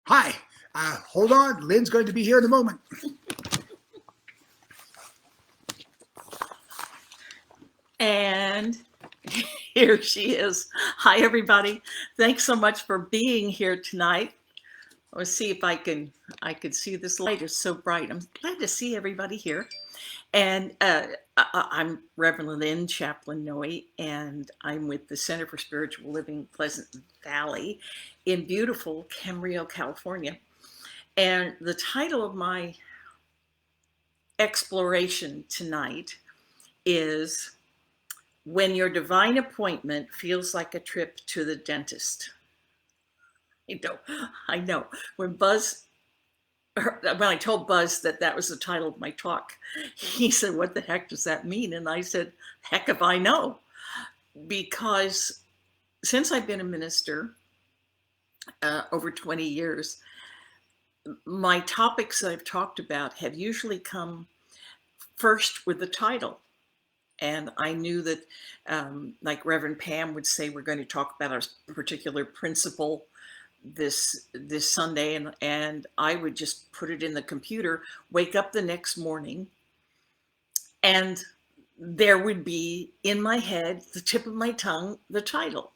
Hi. Hold on. Lynn's going to be here in a moment. And here she is. Hi, everybody. Thanks so much for being here tonight. Let's see if I can see this light is so bright. I'm glad to see everybody here. And I'm Reverend Lynn, Chaplin-Noe, and I'm with the Center for Spiritual Living, Pleasant Valley in beautiful Camarillo, California. And the title of my exploration tonight is When Your Divine Appointment Feels Like a Trip to the Dentist. I know. When I told Buzz that was the title of my talk, he said, "What the heck does that mean?" And I said, "Heck if I know." Because since I've been a minister over 20 years, my topics that I've talked about have usually come first with the title. And I knew that, like Reverend Pam would say, we're going to talk about a particular principle this Sunday, and I would just put it in the computer, wake up the next morning, and there would be in my head, the tip of my tongue, the title.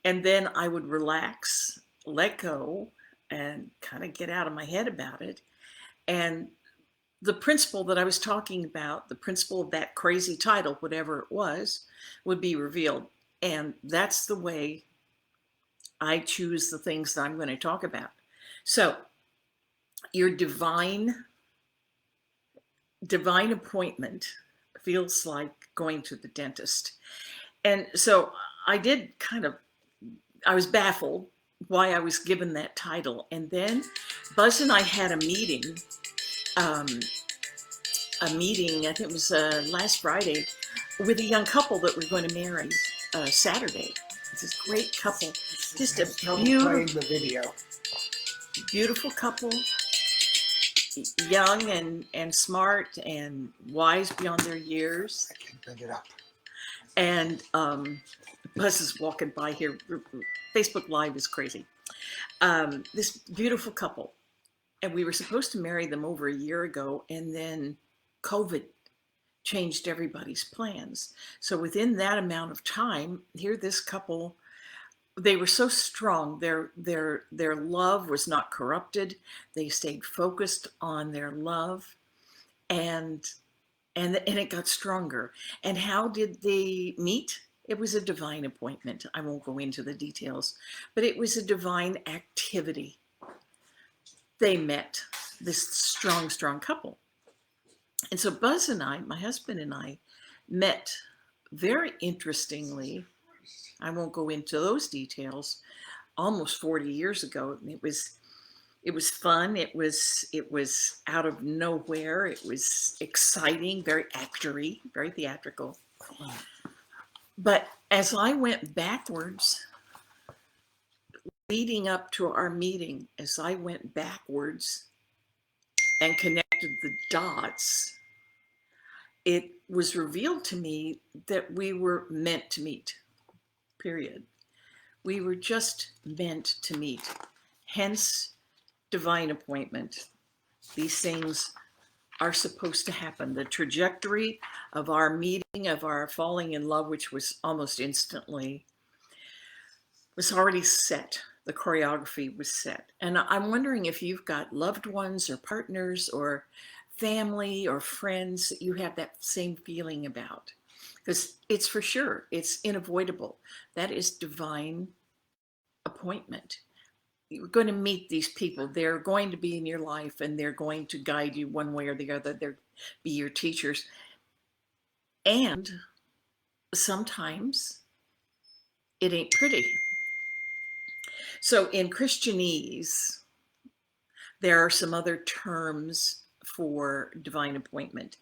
And then I would relax, let go, and kind of get out of my head about it. And the principle that I was talking about, the principle of that crazy title, whatever it was, would be revealed. And that's the way I choose the things that I'm going to talk about. So your divine appointment feels like going to the dentist. And so I was baffled why I was given that title. And then Buzz and I had a meeting, I think it was last Friday, with a young couple that we're going to marry Saturday. It's this great couple, just a beautiful couple, young and smart and wise beyond their years. I can bring it up. And Buzz is walking by here. Facebook Live is crazy. This beautiful couple, and we were supposed to marry them over a year ago, and then COVID changed everybody's plans. So within that amount of time, here this couple, they were so strong. Their love was not corrupted. They stayed focused on their love, and it got stronger. And how did they meet? It was a divine appointment. I won't go into the details, but it was a divine activity. They met, this strong couple. And so Buzz and I, my husband and I, met very interestingly. I won't go into those details. Almost 40 years ago. It was fun. It was out of nowhere. It was exciting, very actory, very theatrical. But as I went backwards, leading up to our meeting, as I went backwards and connected the dots, it was revealed to me that we were meant to meet, period. We were just meant to meet, hence divine appointment. These things are supposed to happen. The trajectory of our meeting, of our falling in love, which was almost instantly, was already set. The choreography was set. And I'm wondering if you've got loved ones or partners or family or friends that you have that same feeling about. Because it's for sure, it's unavoidable. That is divine appointment. You're going to meet these people. They're going to be in your life, and they're going to guide you one way or the other. They'll be your teachers. And sometimes it ain't pretty. So in Christianese, there are some other terms for divine appointment.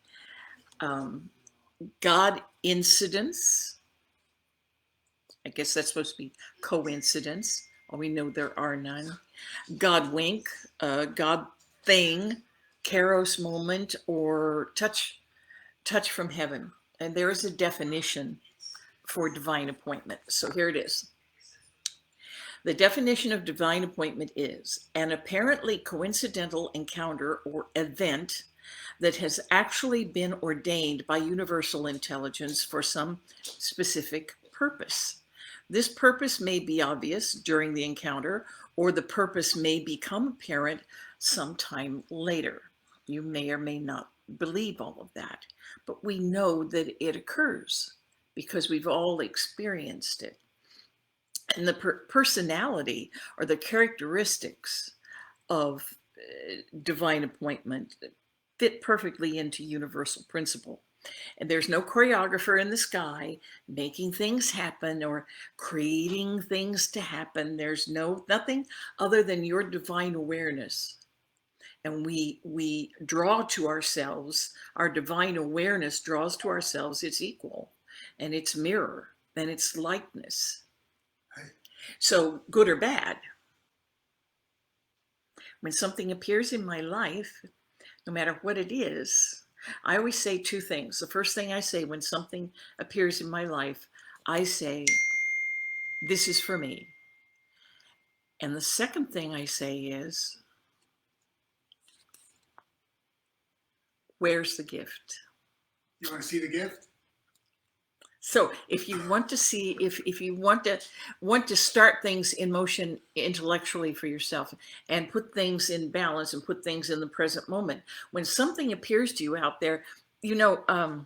God incidence. I guess that's supposed to be coincidence. We know there are none. God wink, God thing, Kairos moment, or touch from heaven. And there is a definition for divine appointment. So here it is. The definition of divine appointment is an apparently coincidental encounter or event that has actually been ordained by universal intelligence for some specific purpose. This purpose may be obvious during the encounter, or the purpose may become apparent sometime later. You may or may not believe all of that, but we know that it occurs because we've all experienced it. And the personality or the characteristics of divine appointment fit perfectly into universal principle. And there's no choreographer in the sky making things happen or creating things to happen. There's nothing other than your divine awareness. And we draw to ourselves, our divine awareness draws to ourselves its equal and its mirror and its likeness. So good or bad, when something appears in my life, no matter what it is, I always say two things. The first thing I say when something appears in my life, I say, this is for me. And the second thing I say is, where's the gift? You want to see the gift? So if you want to see, if you want to start things in motion intellectually for yourself and put things in balance and put things in the present moment, when something appears to you out there, I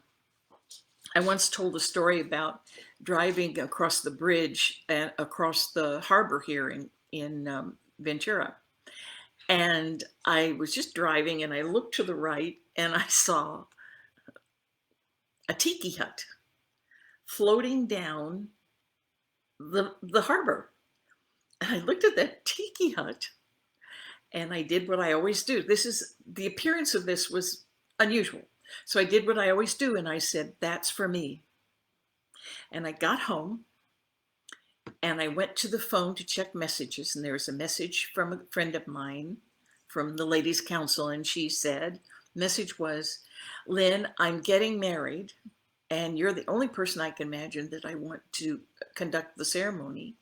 once told a story about driving across the bridge and across the harbor here in Ventura. And I was just driving and I looked to the right and I saw a tiki hut floating down the harbor. And I looked at that tiki hut and I did what I always do. The appearance of this was unusual. So I did what I always do and I said, that's for me. And I got home and I went to the phone to check messages, and there was a message from a friend of mine from the Ladies' Council, and she said, message was, Lynn, I'm getting married and you're the only person I can imagine that I want to conduct the ceremony.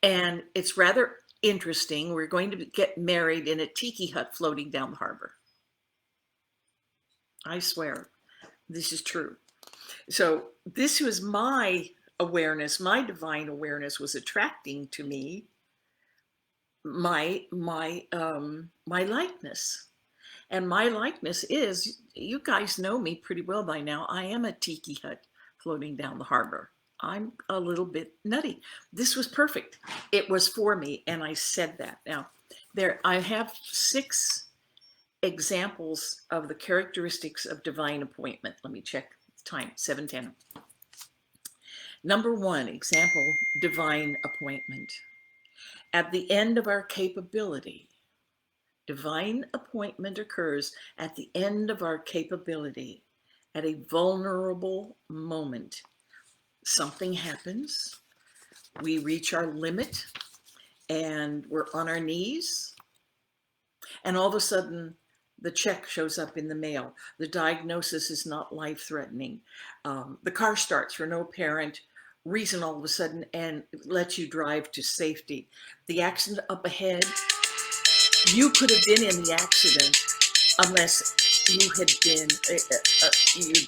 And it's rather interesting. We're going to get married in a tiki hut floating down the harbor. I swear, this is true. So this was my awareness, my divine awareness was attracting to me my likeness. And my likeness is, you guys know me pretty well by now, I am a tiki hut floating down the harbor. I'm a little bit nutty. This was perfect. It was for me, and I said that. Now, I have 6 examples of the characteristics of divine appointment. Let me check the time, 7:10. Number 1, example, divine appointment. At the end of our capability, divine appointment occurs at the end of our capability, at a vulnerable moment. Something happens, we reach our limit, and we're on our knees, and all of a sudden, the check shows up in the mail. The diagnosis is not life-threatening. The car starts for no apparent reason all of a sudden and lets you drive to safety. The accident up ahead, you could have been in the accident unless you'd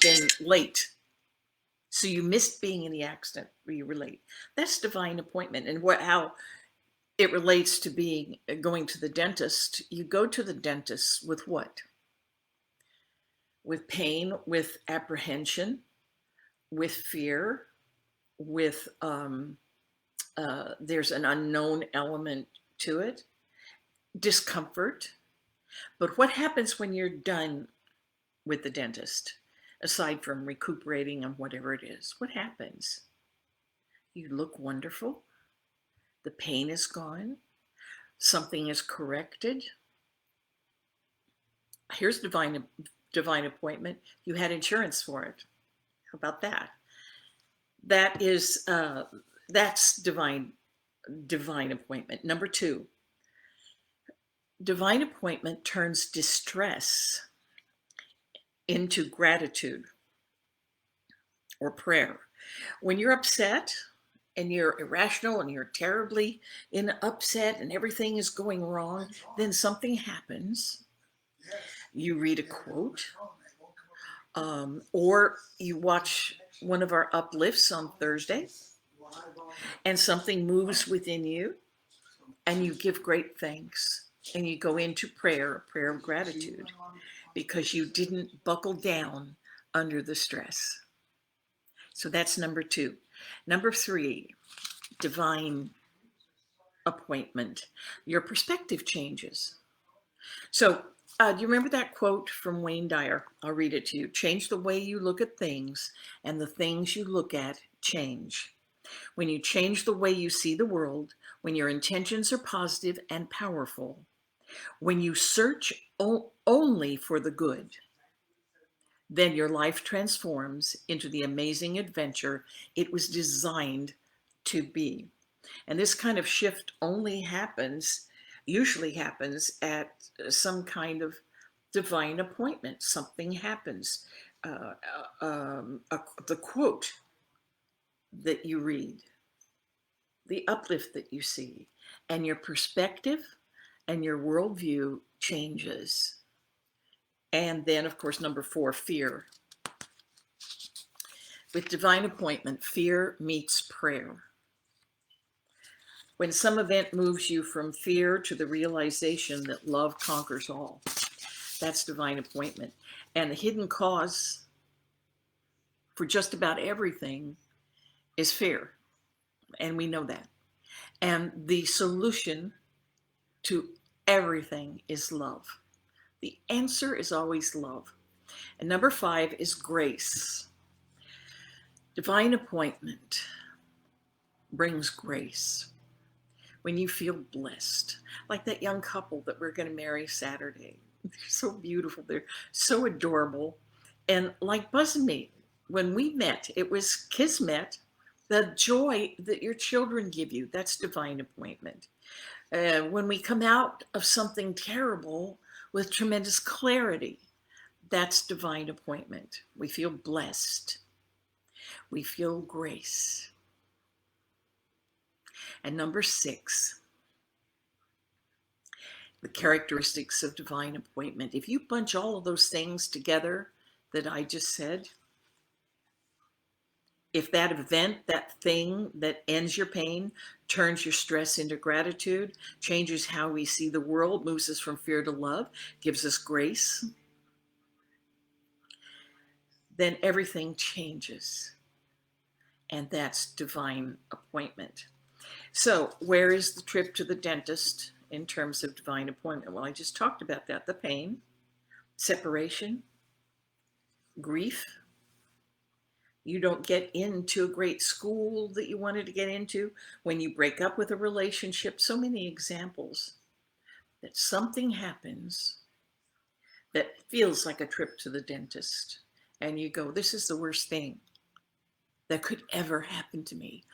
been late. So you missed being in the accident, or you were late. That's divine appointment. And how it relates to going to the dentist. You go to the dentist with what? With pain, with apprehension, with fear, with there's an unknown element to it, discomfort. But what happens when you're done with the dentist, aside from recuperating on whatever it is? What happens? You look wonderful. The pain is gone. Something is corrected. Here's divine appointment. You had insurance for it. How about that? That's divine appointment. Number 2, divine appointment turns distress into gratitude or prayer. When you're upset and you're irrational and you're terribly in upset and everything is going wrong, then something happens. You read a quote, or you watch one of our uplifts on Thursday, and something moves within you, and you give great thanks, and you go into prayer, a prayer of gratitude, because you didn't buckle down under the stress. So that's number 2. Number 3, divine appointment. Your perspective changes. So, do you remember that quote from Wayne Dyer? I'll read it to you. Change the way you look at things, and the things you look at change. When you change the way you see the world, when your intentions are positive and powerful, when you search only for the good, then your life transforms into the amazing adventure it was designed to be. And this kind of shift usually happens at some kind of divine appointment. Something happens. The quote that you read, the uplift that you see, and your perspective and your worldview changes. And then, of course, number 4, fear. With divine appointment, fear meets prayer. When some event moves you from fear to the realization that love conquers all, that's divine appointment. And the hidden cause for just about everything is fear. And we know that. And the solution to everything is love. The answer is always love. And number 5 is grace. Divine appointment brings grace. When you feel blessed, like that young couple that we're going to marry Saturday. They're so beautiful. They're so adorable. And like Buzz and me, when we met, it was kismet. The joy that your children give you, that's divine appointment. When we come out of something terrible with tremendous clarity, that's divine appointment. We feel blessed. We feel grace. And number 6, the characteristics of divine appointment. If you bunch all of those things together that I just said, if that event, that thing that ends your pain, turns your stress into gratitude, changes how we see the world, moves us from fear to love, gives us grace, then everything changes. And that's divine appointment. So where is the trip to the dentist in terms of divine appointment? Well, I just talked about that. The pain, separation, grief. You don't get into a great school that you wanted to get into. When you break up with a relationship, so many examples that something happens that feels like a trip to the dentist. And you go, this is the worst thing that could ever happen to me.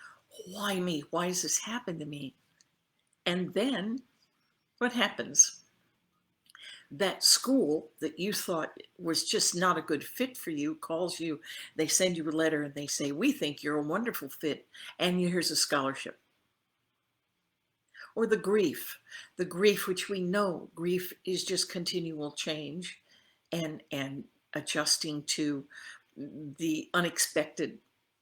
Why me? Why does this happen to me? And then what happens? That school that you thought was just not a good fit for you calls you, they send you a letter and they say, we think you're a wonderful fit, and here's a scholarship. Or the grief which we know, grief is just continual change and adjusting to the unexpected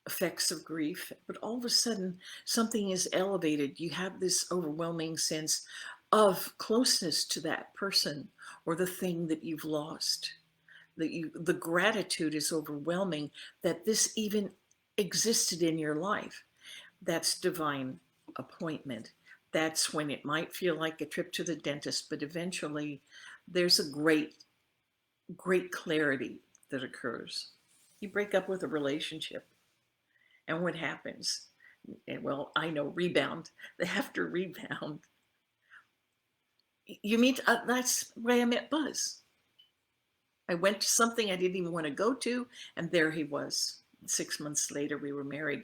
effects of grief. But all of a sudden something is elevated. You have this overwhelming sense of closeness to that person or the thing that you've lost. The gratitude is overwhelming that this even existed in your life. That's divine appointment. That's when it might feel like a trip to the dentist, but eventually there's a great clarity that occurs. You break up with a relationship, and what happens? And well, I know, rebound. They have to rebound. You meet, that's why I met Buzz. I went to something I didn't even want to go to, and there he was. 6 months later, we were married.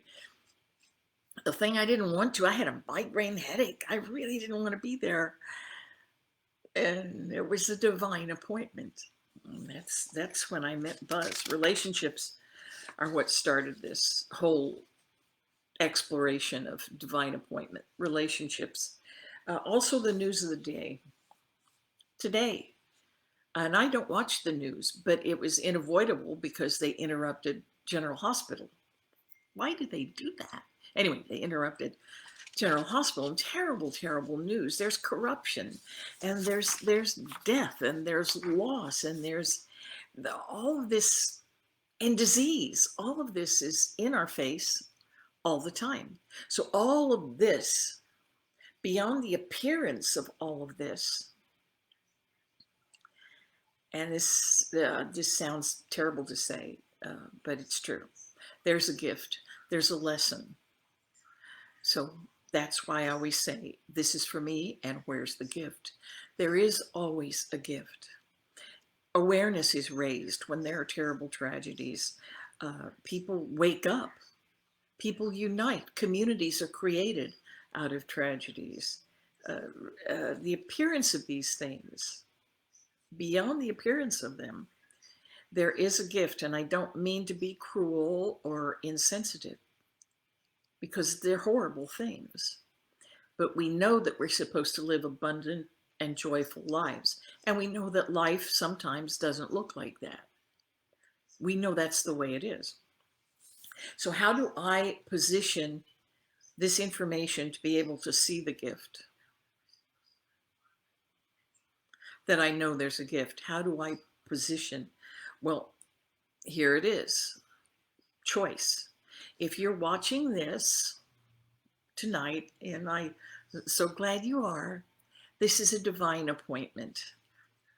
The thing I didn't want to, I had a migraine headache. I really didn't want to be there. And it was a divine appointment. And that's when I met Buzz. Relationships are what started this whole exploration of divine appointment, relationships. Also, the news of the day today. And I don't watch the news, but it was unavoidable because they interrupted General Hospital. Why did they do that? Anyway, they interrupted General Hospital. And terrible, terrible news. There's corruption, and there's death, and there's loss, and there's all of this, and disease. All of this is in our face all the time. So all of this, beyond the appearance of all of this, and this sounds terrible to say, but it's true. There's a gift. There's a lesson. So that's why I always say, this is for me, and where's the gift? There is always a gift. Awareness is raised when there are terrible tragedies. People wake up. People unite. Communities are created out of tragedies. The appearance of these things, beyond the appearance of them, there is a gift. And I don't mean to be cruel or insensitive, because they're horrible things. But we know that we're supposed to live abundant and joyful lives. And we know that life sometimes doesn't look like that. We know that's the way it is. So how do I position this information to be able to see the gift? That I know there's a gift. How do I position? Well, here it is. Choice. If you're watching this tonight, and I'm so glad you are, this is a divine appointment.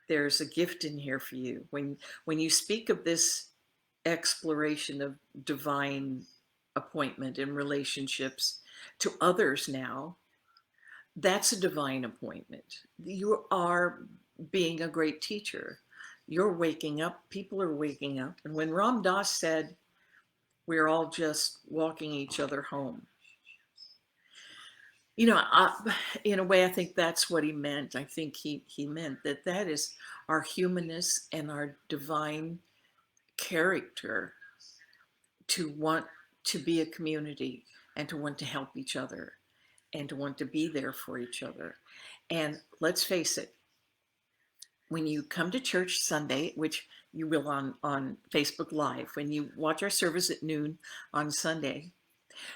There's a gift in here for you. When you speak of this exploration of divine appointment in relationships to others now, that's a divine appointment. You are being a great teacher. You're waking up. People are waking up. And when Ram Dass said, we're all just walking each other home, you know, in a way, I think that's what he meant. I think he meant that is our humanness and our divine character, to want to be a community, and to want to help each other, and to want to be there for each other. And let's face it, when you come to church Sunday, which you will on Facebook Live, when you watch our service at noon on Sunday,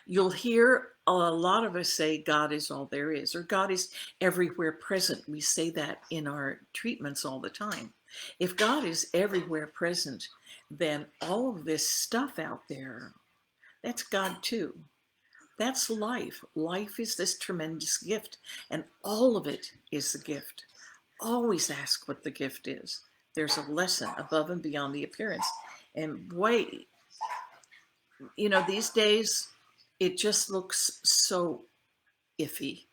you'll hear a lot of us say God is all there is, or God is everywhere present. We say that in our treatments all the time. If God is everywhere present, then all of this stuff out there, that's God too. That's life. Life is this tremendous gift, and all of it is a gift. Always ask what the gift is. There's a lesson above and beyond the appearance. And boy, you know, these days, it just looks so iffy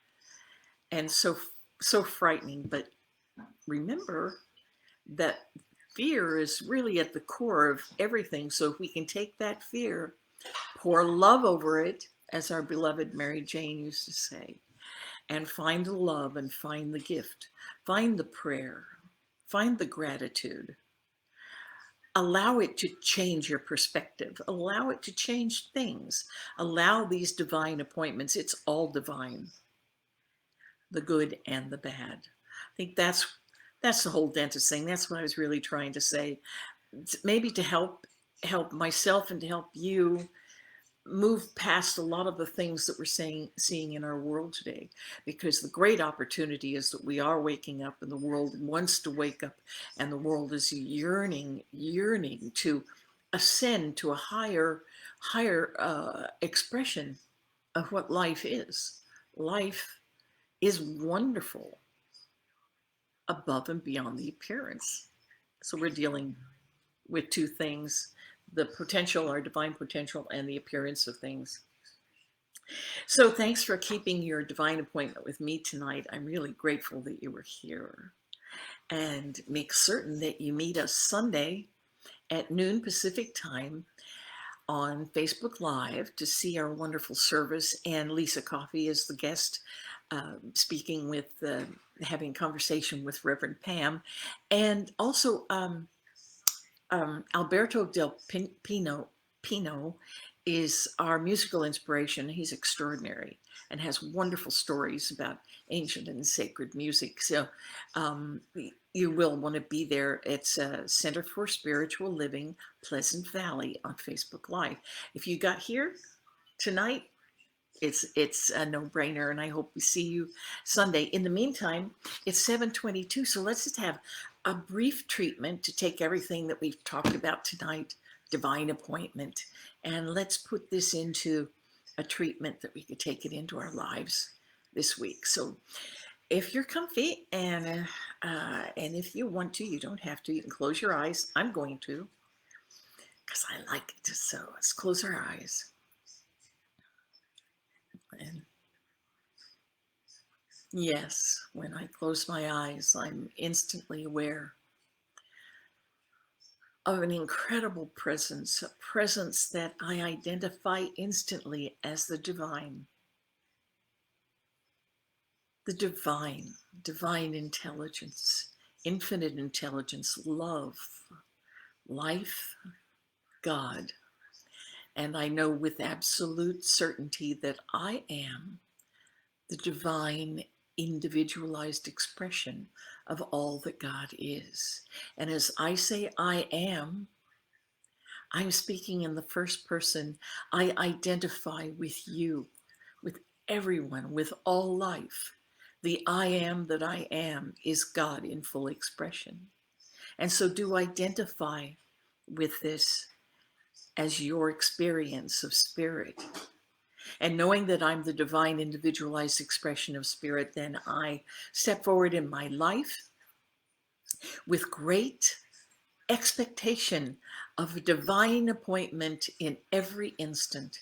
and so frightening. But remember that fear is really at the core of everything. So if we can take that fear, pour love over it, as our beloved Mary Jane used to say, and find the love and find the gift, find the prayer, find the gratitude. Allow it to change your perspective. Allow it to change things. Allow these divine appointments. It's all divine, the good and the bad. I think that's the whole dentist thing. That's what I was really trying to say. Maybe to help myself and to help you move past a lot of the things that we're seeing in our world today, because the great opportunity is that we are waking up, and the world wants to wake up, and the world is yearning to ascend to a higher expression of what life is. Life is wonderful, above and beyond the appearance. So we're dealing with two things: the potential, our divine potential, and the appearance of things. So thanks for keeping your divine appointment with me tonight. I'm really grateful that you were here. And make certain that you meet us Sunday at noon Pacific time on Facebook Live to see our wonderful service. And Lisa Coffey is the guest, speaking with, having conversation with Reverend Pam. And also, Alberto del Pino is our musical inspiration. He's extraordinary and has wonderful stories about ancient and sacred music. So you will want to be there. It's Center for Spiritual Living, Pleasant Valley on Facebook Live. If you got here tonight, it's a no-brainer, and I hope we see you Sunday. In the meantime, it's 7:22, so let's just have a brief treatment to take everything that we've talked about tonight, divine appointment, and let's put this into a treatment that we could take it into our lives this week. So if you're comfy and if you want to, you don't have to. You can close your eyes. I'm going to, because I like it. So let's close our eyes. And yes, when I close my eyes, I'm instantly aware of an incredible presence, a presence that I identify instantly as the divine, divine intelligence, infinite intelligence, love, life, God. And I know with absolute certainty that I am the divine individualized expression of all that God is. And as I say I am, I'm speaking in the first person. I identify with you, with everyone, with all life. The I am that I am is God in full expression. And so do identify with this as your experience of spirit. And knowing that I'm the divine individualized expression of spirit, then I step forward in my life with great expectation of a divine appointment in every instant.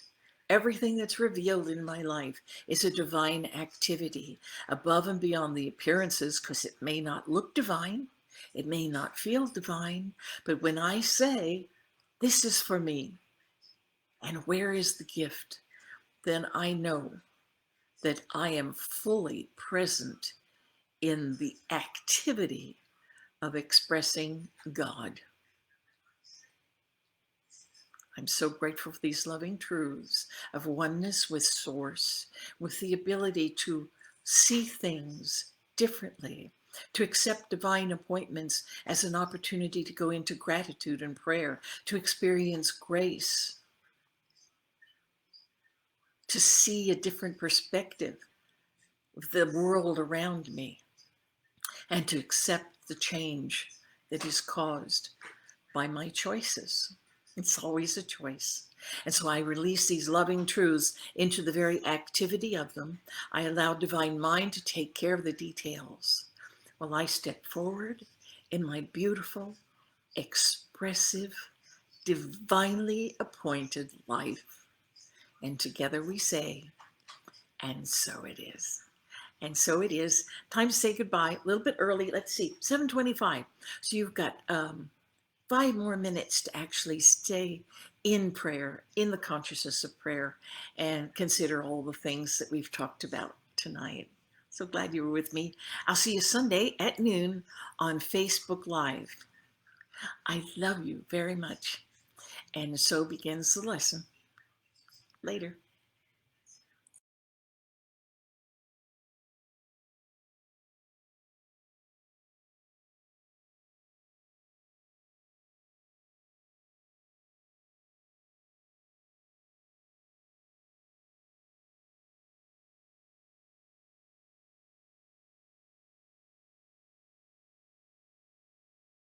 Everything that's revealed in my life is a divine activity above and beyond the appearances, because it may not look divine, it may not feel divine, but when I say, this is for me, and where is the gift, then I know that I am fully present in the activity of expressing God. I'm so grateful for these loving truths of oneness with Source, with the ability to see things differently, to accept divine appointments as an opportunity to go into gratitude and prayer, to experience grace, to see a different perspective of the world around me, and to accept the change that is caused by my choices. It's always a choice. And so I release these loving truths into the very activity of them. I allow divine mind to take care of the details while I step forward in my beautiful, expressive, divinely appointed life. And together we say, and so it is. And so it is. Time to say goodbye. A little bit early. Let's see, 7:25. So you've got 5 more minutes to actually stay in prayer, in the consciousness of prayer, and consider all the things that we've talked about tonight. So glad you were with me. I'll see you Sunday at noon on Facebook Live. I love you very much. And so begins the lesson. Later.